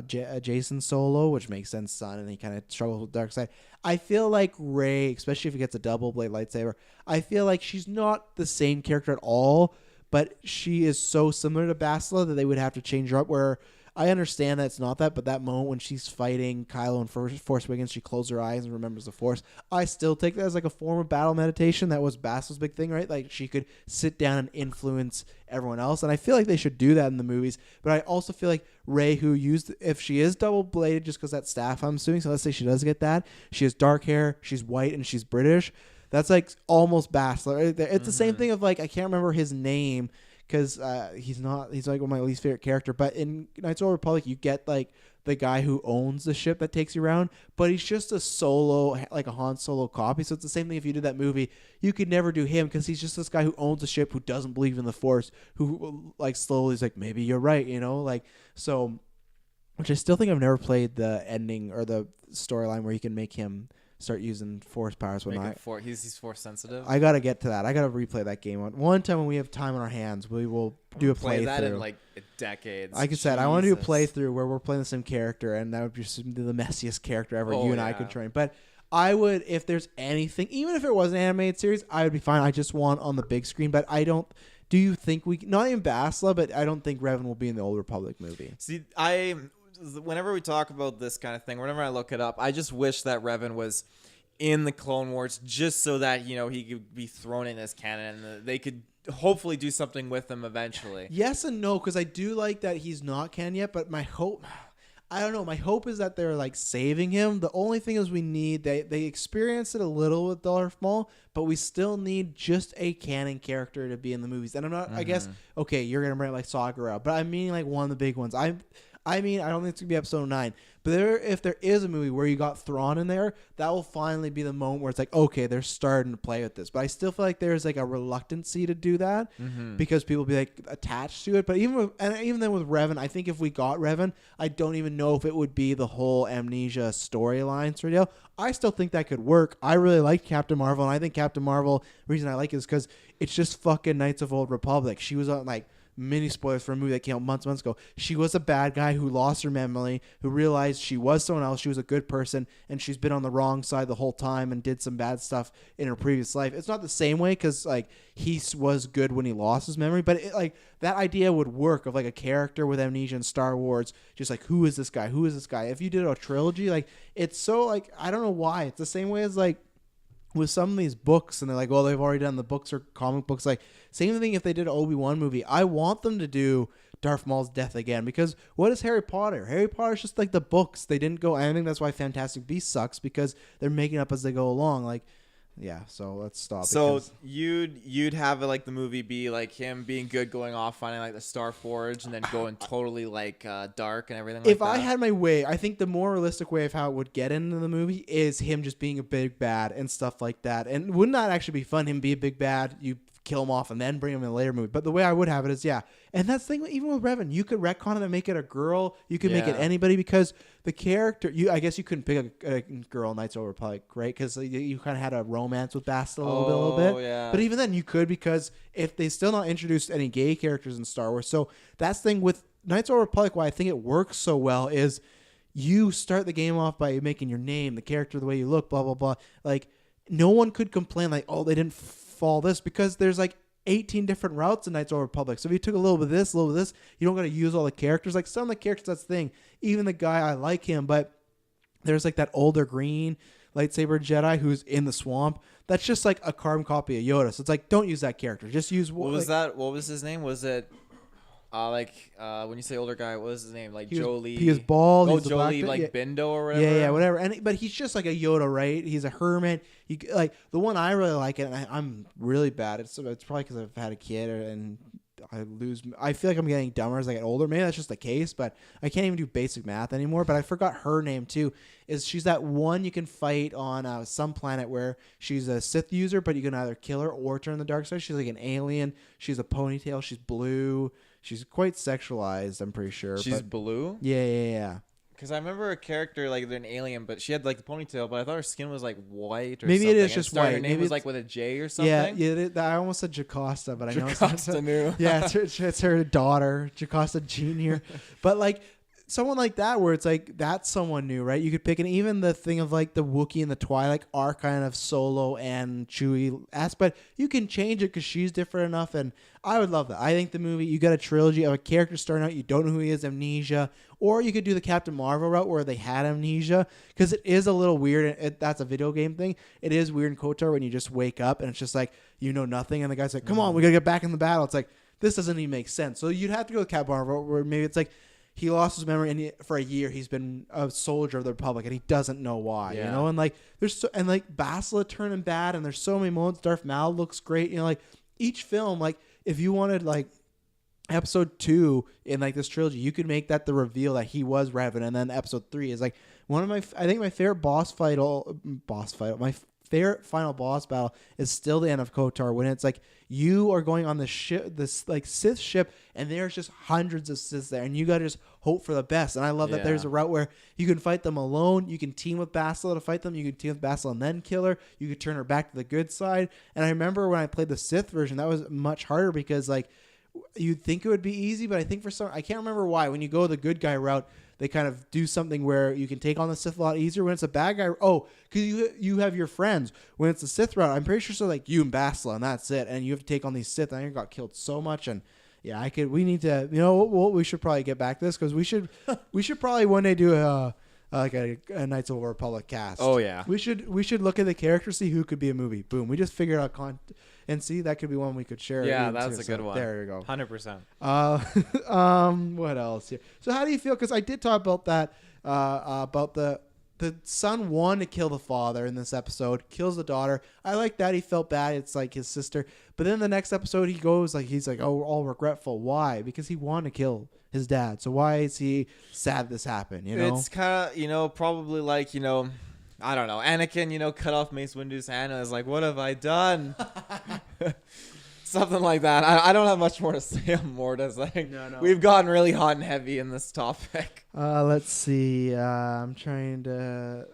Jason Solo, which makes sense, son, and he kind of struggles with the dark side. I feel like Rey, especially if he gets a double blade lightsaber, I feel like she's not the same character at all, but she is so similar to Bastila that they would have to change her up. Where I understand that it's not that, but that moment when she's fighting Kylo in Force Awakens, she closes her eyes and remembers the Force. I still take that as like a form of battle meditation. That was Bastila's big thing, right? Like she could sit down and influence everyone else, and I feel like they should do that in the movies. But I also feel like Rey, if she is double bladed, just because that staff, I'm assuming. So let's say she does get that. She has dark hair, she's white, and she's British. That's like almost Bastila. It's the same thing of like I can't remember his name. Because he's like one of my least favorite character. But in Knights of the Old Republic, you get like the guy who owns the ship that takes you around. But he's just a solo, like a Han Solo copy. So it's the same thing if you did that movie. You could never do him because he's just this guy who owns the ship, who doesn't believe in the Force, who like slowly is like, maybe you're right, you know? Like, so, which I still think I've never played the ending or the storyline where you can make him start using Force powers. He's Force sensitive. I gotta get to that. I gotta replay that game one time when we have time on our hands. We will do a playthrough. Play that in like decades. Like I said, I want to do a playthrough where we're playing the same character, and that would be the messiest character ever. You and I could train. But I would, if there's anything, even if it was an animated series, I would be fine. I just want on the big screen. But I don't. Do you think not even Bastila, but I don't think Revan will be in the Old Republic movie. See, whenever we talk about this kind of thing, whenever I look it up, I just wish that Revan was in the Clone Wars just so that, you know, he could be thrown in as canon and they could hopefully do something with him eventually. Yes and no, because I do like that he's not canon yet, but my hope... I don't know. My hope is that they're like saving him. The only thing is we need... They experienced it a little with Darth Maul, but we still need just a canon character to be in the movies. And I'm not... I guess... Okay, you're going to bring like Saw Gerrera, but I mean like one of the big ones. I mean, I don't think it's gonna be episode 9, but if there is a movie where you got Thrawn in there, that will finally be the moment where it's like, okay, they're starting to play with this. But I still feel like there's like a reluctancy to do that because people be like attached to it. But even then with Revan, I think if we got Revan, I don't even know if it would be the whole amnesia storyline sort of deal. I still think that could work. I really like Captain Marvel, and I think Captain Marvel, the reason I like it is because it's just fucking Knights of Old Republic. She was on like mini spoilers for a movie that came out months ago. She was a bad guy who lost her memory, who realized she was someone else. She was a good person, and she's been on the wrong side the whole time and did some bad stuff in her previous life. It's not the same way because like he was good when he lost his memory, but like that idea would work of like a character with amnesia in Star Wars. Just like, who is this guy? Who is this guy? If you did a trilogy, like it's so like I don't know why it's the same way as like with some of these books, and they're like, well, they've already done the books or comic books. Like, same thing if they did an Obi-Wan movie. I want them to do Darth Maul's death again, because what is Harry Potter? Harry Potter's just like the books. They didn't go, I think that's why Fantastic Beasts sucks, because they're making up as they go along. Like, yeah, so let's stop. So you'd have like the movie be like him being good, going off, finding like the Star Forge, and then going totally like dark and everything like that. If I had my way, I think the more realistic way of how it would get into the movie is him just being a big bad and stuff like that. And wouldn't that actually be fun? Him be a big bad, you kill him off and then bring him in a later movie. But the way I would have it is, yeah. And that's the thing, even with Revan, you could retcon it and make it a girl. You could make it anybody, because the character, I guess you couldn't pick a girl in Knights of the Republic, right? Because you kind of had a romance with Bastila a little bit. Yeah. But even then you could, because if they still not introduced any gay characters in Star Wars. So that's the thing with Knights of the Republic, why I think it works so well is you start the game off by making your name, the character, the way you look, blah, blah, blah. Like, no one could complain like, oh, they didn't fall this, because there's like 18 different routes in Knights of the Republic. So if you took a little bit of this, a little bit of this, you don't got to use all the characters. Like some of the characters, that's the thing. Even the guy, I like him, but there's like that older green lightsaber Jedi who's in the swamp. That's just like a carbon copy of Yoda. So it's like, don't use that character. Just use what was that? What was his name? Was it when you say older guy, what was his name? Like Jolie. He was bald. Oh, Jolie, like Bindo or whatever. Yeah, whatever. But he's just like a Yoda, right? He's a hermit. Like the one I really like, and I'm really bad. It's probably because I've had a kid and I feel like I'm getting dumber as I get older. Maybe that's just the case, but I can't even do basic math anymore. But I forgot her name too. She's that one you can fight on some planet where she's a Sith user, but you can either kill her or turn the dark side. She's like an alien. She's a ponytail. She's blue. She's quite sexualized, I'm pretty sure. She's blue? Yeah. Because I remember a character, like, they're an alien, but she had, like, the ponytail, but I thought her skin was, like, white or maybe something. Maybe it is just white. Her name was, like, with a J or something? Yeah, I almost said Jocasta, but I know Jocasta knew. Yeah, it's her daughter, Jocasta Jr. But, like, someone like that where it's like, that's someone new, right? You could pick, and even the thing of, like, the Wookiee and the Twi'lek are kind of Solo and Chewie-esque, but you can change it because she's different enough, and I would love that. I think the movie, you got a trilogy of a character starting out, you don't know who he is, amnesia, or you could do the Captain Marvel route where they had amnesia, because it is a little weird. That's a video game thing. It is weird in KOTOR when you just wake up and it's just like, you know nothing, and the guy's like, come on, we got to get back in the battle. It's like, this doesn't even make sense. So you'd have to go with Captain Marvel, where maybe it's like, he lost his memory, and for a year he's been a soldier of the Republic, and he doesn't know why, you know. And like like Bastila turning bad, and there's so many moments. Darth Maul looks great, you know. Like each film, like if you wanted like episode 2 in like this trilogy, you could make that the reveal that he was Revan, and then episode 3 is like one of I think my favorite my favorite final boss battle is still the end of KOTOR, when it's like you are going on the ship, this like Sith ship, and there's just hundreds of Siths there, and you gotta just hope for the best. And I love that there's a route where you can fight them alone, you can team with Bastila to fight them, you can team with Bastila and then kill her, you could turn her back to the good side. And I remember when I played the Sith version, that was much harder, because like you'd think it would be easy, but I think for some, I can't remember why, when you go the good guy route, they kind of do something where you can take on the Sith a lot easier. When it's a bad guy, because you have your friends. When it's the Sith route, I'm pretty sure so like you and Bastila, and that's it. And you have to take on these Sith. And I got killed so much, and yeah, we need to, we should probably get back to this, because we should probably one day do a Knights of the Republic cast. Oh yeah, we should look at the characters, see who could be a movie. Boom, we just figured out and see, that could be one we could share. Yeah, that's a good one. There you go. 100%. What else here? So how do you feel? Because I did talk about that, about the the son wanted to kill the father in this episode, kills the daughter. I like that. He felt bad. It's like his sister. But then the next episode, he's like, oh, all regretful. Why? Because he wanted to kill his dad. So why is he sad this happened? You know, It's kind of, probably like, I don't know. Anakin, cut off Mace Windu's hand and was like, what have I done? Something like that. I don't have much more to say on Mortis. No. We've gotten really hot and heavy in this topic. Let's see. I'm trying to.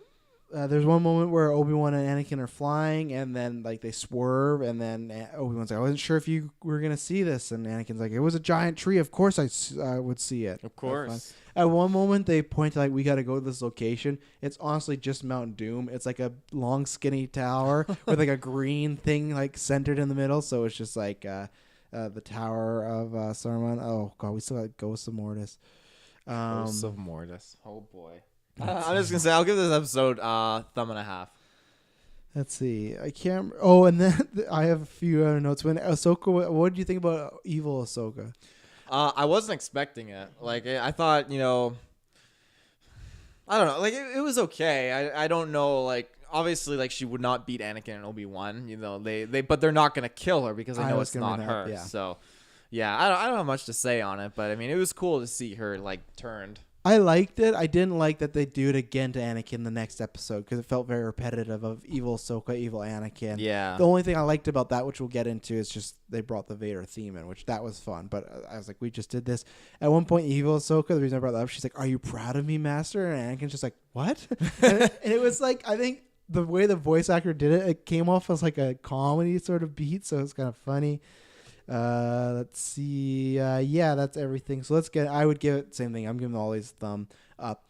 There's one moment where Obi-Wan and Anakin are flying, and then like they swerve, and then Obi-Wan's like, "I wasn't sure if you were gonna see this," and Anakin's like, "It was a giant tree. Of course I would see it." Of course. At one moment, they point to like, "We got to go to this location." It's honestly just Mount Doom. It's like a long, skinny tower with like a green thing like centered in the middle. So it's just like the Tower of Saruman. Oh god, we still got Ghosts of Mortis. Ghosts of Mortis. Oh boy. I'm just gonna say I'll give this episode thumb and a half. Let's see. I can't. Oh, and then I have a few other notes. When Ahsoka, what did you think about evil Ahsoka? I wasn't expecting it. Like I thought, I don't know. Like it was okay. I don't know. Like obviously, like she would not beat Anakin and Obi-Wan. But they're not gonna kill her because they know it's not her. Yeah. So yeah, I don't have much to say on it. But I mean, it was cool to see her like turned. I liked it. I didn't like that they do it again to Anakin the next episode because it felt very repetitive of evil Ahsoka, evil Anakin. Yeah. The only thing I liked about that, which we'll get into, is just they brought the Vader theme in, which that was fun. But I was like, we just did this. At one point, evil Ahsoka, the reason I brought that up, she's like, "Are you proud of me, Master?" And Anakin's just like, "What?" and it was like, I think the way the voice actor did it, it came off as like a comedy sort of beat, so it's kind of funny. Let's see. Yeah, that's everything. So I would give it the same thing. I'm giving all these thumb up.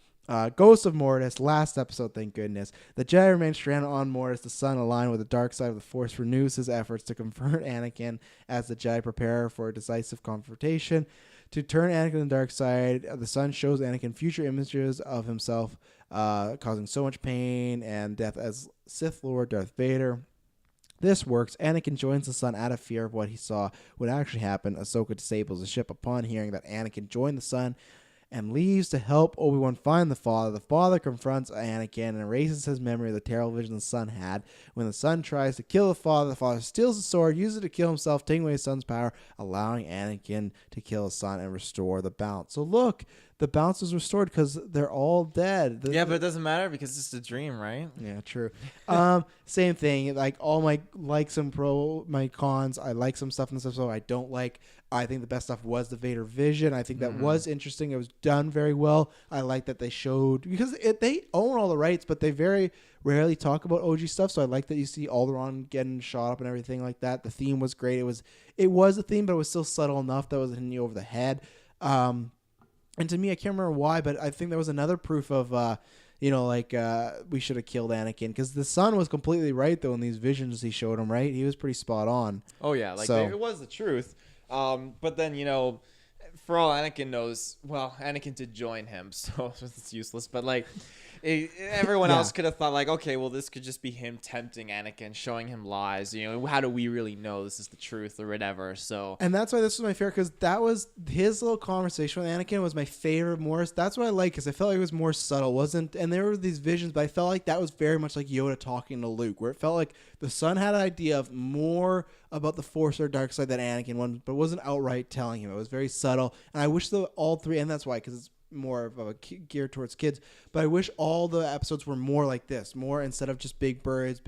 Ghost of Mortis, last episode, thank goodness. The Jedi remains stranded on Mortis. The sun, aligned with the dark side of the Force, renews his efforts to confront Anakin as the Jedi prepare for a decisive confrontation. To turn Anakin to the dark side, the sun shows Anakin future images of himself, causing so much pain and death as Sith Lord Darth Vader. This works. Anakin joins the Son out of fear of what he saw would actually happen. Ahsoka disables the ship upon hearing that Anakin joined the Son and leaves to help Obi-Wan find the Father. The Father confronts Anakin and erases his memory of the terrible vision the Son had. When the Son tries to kill the Father steals the sword, uses it to kill himself, taking away his Son's power, allowing Anakin to kill his son and restore the balance. So look, the balance is restored because they're all dead. Yeah, but it doesn't matter because it's a dream, right? Yeah, true. Same thing. Like all my likes and my cons. I like some stuff in this episode I don't like. I think the best stuff was the Vader vision. I think that was interesting. It was done very well. I like that they showed because they own all the rights, but they very rarely talk about OG stuff. So I like that you see Alderaan getting shot up and everything like that. The theme was great. It was a theme, but it was still subtle enough that it wasn't hitting you over the head. And to me, I can't remember why, but I think there was another proof of, we should have killed Anakin because the son was completely right though in these visions he showed him. Right, he was pretty spot on. Oh yeah, it was the truth. But then for all Anakin knows, well, Anakin did join him, so it's useless. But everyone else could have thought okay, well, this could just be him tempting Anakin, showing him lies. How do we really know this is the truth or whatever? So, and that's why this was my favorite because that was his little conversation with Anakin was my favorite. Morris, that's what I like because I felt like it was more subtle, and there were these visions, but I felt like that was very much like Yoda talking to Luke, where it felt like the son had an idea of more about the Force or dark side than Anakin one, but wasn't outright telling him. It was very subtle, and I wish all three, and that's why because it's more of a geared towards kids, but I wish all the episodes were more like this, more instead of just big birds,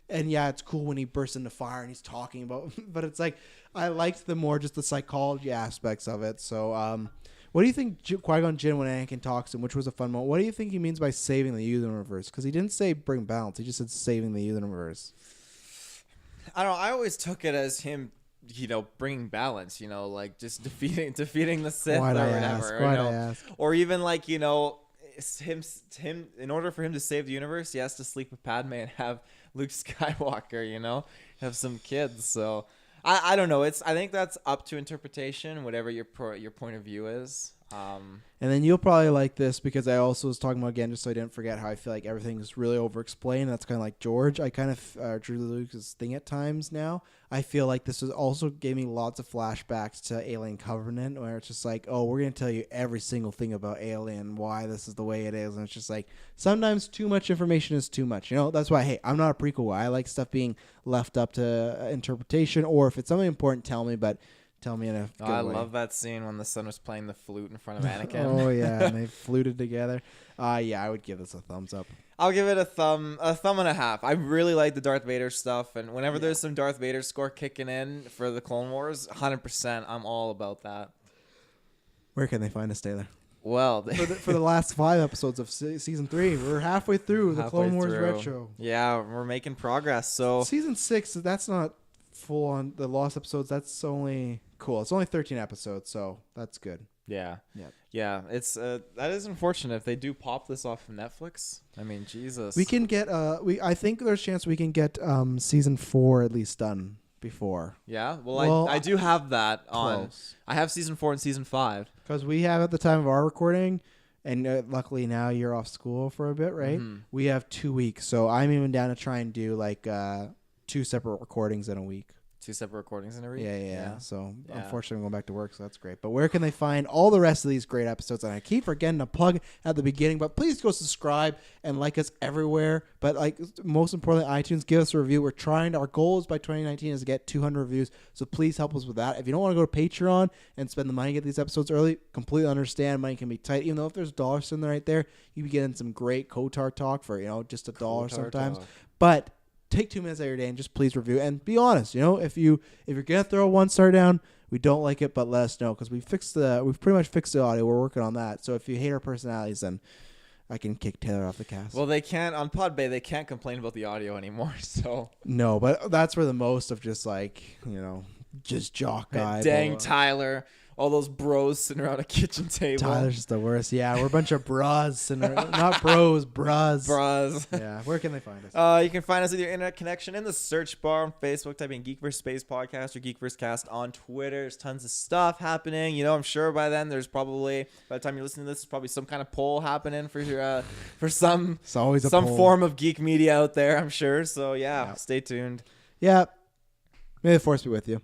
and yeah, it's cool when he bursts into fire and he's talking about, but it's like I liked the more just the psychology aspects of it. So what do you think Qui-Gon Jinn when Anakin talks to him, which was a fun moment, what do you think he means by saving the universe? Because he didn't say bring balance, he just said saving the universe. I don't know, I always took it as him bringing balance, just defeating the Sith Why'd or I whatever, ask? Or even him in order for him to save the universe, he has to sleep with Padme and have Luke Skywalker, have some kids. So I don't know. I think that's up to interpretation, whatever your point of view is. And then you'll probably like this because I also was talking about, again, just so I didn't forget, how I feel like everything's really over-explained. That's kind of like George. I kind of Drew Lucas' thing at times now. I feel like this was also gave me lots of flashbacks to Alien Covenant, where it's just like, oh, we're going to tell you every single thing about Alien, why this is the way it is. And it's just like, sometimes too much information is too much. You know, that's why, hey, I'm not a prequel guy. I like stuff being left up to interpretation, or if it's something important, tell me, but tell me in a good way. I love that scene when the son was playing the flute in front of Anakin. Oh, yeah, and they fluted together. Yeah, I would give this a thumbs up. I'll give it a thumb and a half. I really like the Darth Vader stuff, and whenever there's some Darth Vader score kicking in for the Clone Wars, 100%, I'm all about that. Where can they find us, Taylor? Well, for the last 5 episodes of season 3, we're halfway through the Clone Wars retro. Yeah, we're making progress. So season 6, that's not full on the lost episodes. That's only cool. It's only 13 episodes, so that's good. Yeah. It's that is unfortunate if they do pop this off of Netflix. I mean, Jesus. We can get I think there's a chance we can get season 4 at least done before. Yeah. Well, I do have that on. Close. I have season 4 and season 5 because we have at the time of our recording, and luckily now you're off school for a bit, right? Mm-hmm. We have 2 weeks, so I'm even down to try and do like 2 separate recordings in a week. 2 separate recordings in a week? Yeah. So, unfortunately, I'm going back to work, so that's great. But where can they find all the rest of these great episodes? And I keep forgetting to plug at the beginning, but please go subscribe and like us everywhere. But, like, most importantly, iTunes, give us a review. We're trying our goals by 2019 is to get 200 reviews, so please help us with that. If you don't want to go to Patreon and spend the money to get these episodes early, completely understand. Money can be tight. Even though if there's dollars sitting there right there, you'd be getting some great Kotar talk for, just $1 sometimes. Talk. But take 2 minutes out of your day and just please review and be honest. If you're gonna throw a 1-star down, we don't like it, but let us know because we've pretty much fixed the audio. We're working on that. So if you hate our personalities, then I can kick Taylor off the cast. Well, they can't on Podbay. They can't complain about the audio anymore. So no, but that's where the most of just like just jock guy. Dang Tyler. All those bros sitting around a kitchen table. Tyler's just the worst. Yeah, we're a bunch of bras. Not bros, bras. Bras. Yeah, where can they find us? You can find us with your internet connection in the search bar on Facebook. Type in Geek vs. Space Podcast or Geek vs. Cast on Twitter. There's tons of stuff happening. I'm sure by then there's probably, by the time you're listening to this, there's probably some kind of poll happening for some it's always some form of geek media out there, I'm sure. So, yeah. Stay tuned. Yeah. May the Force be with you.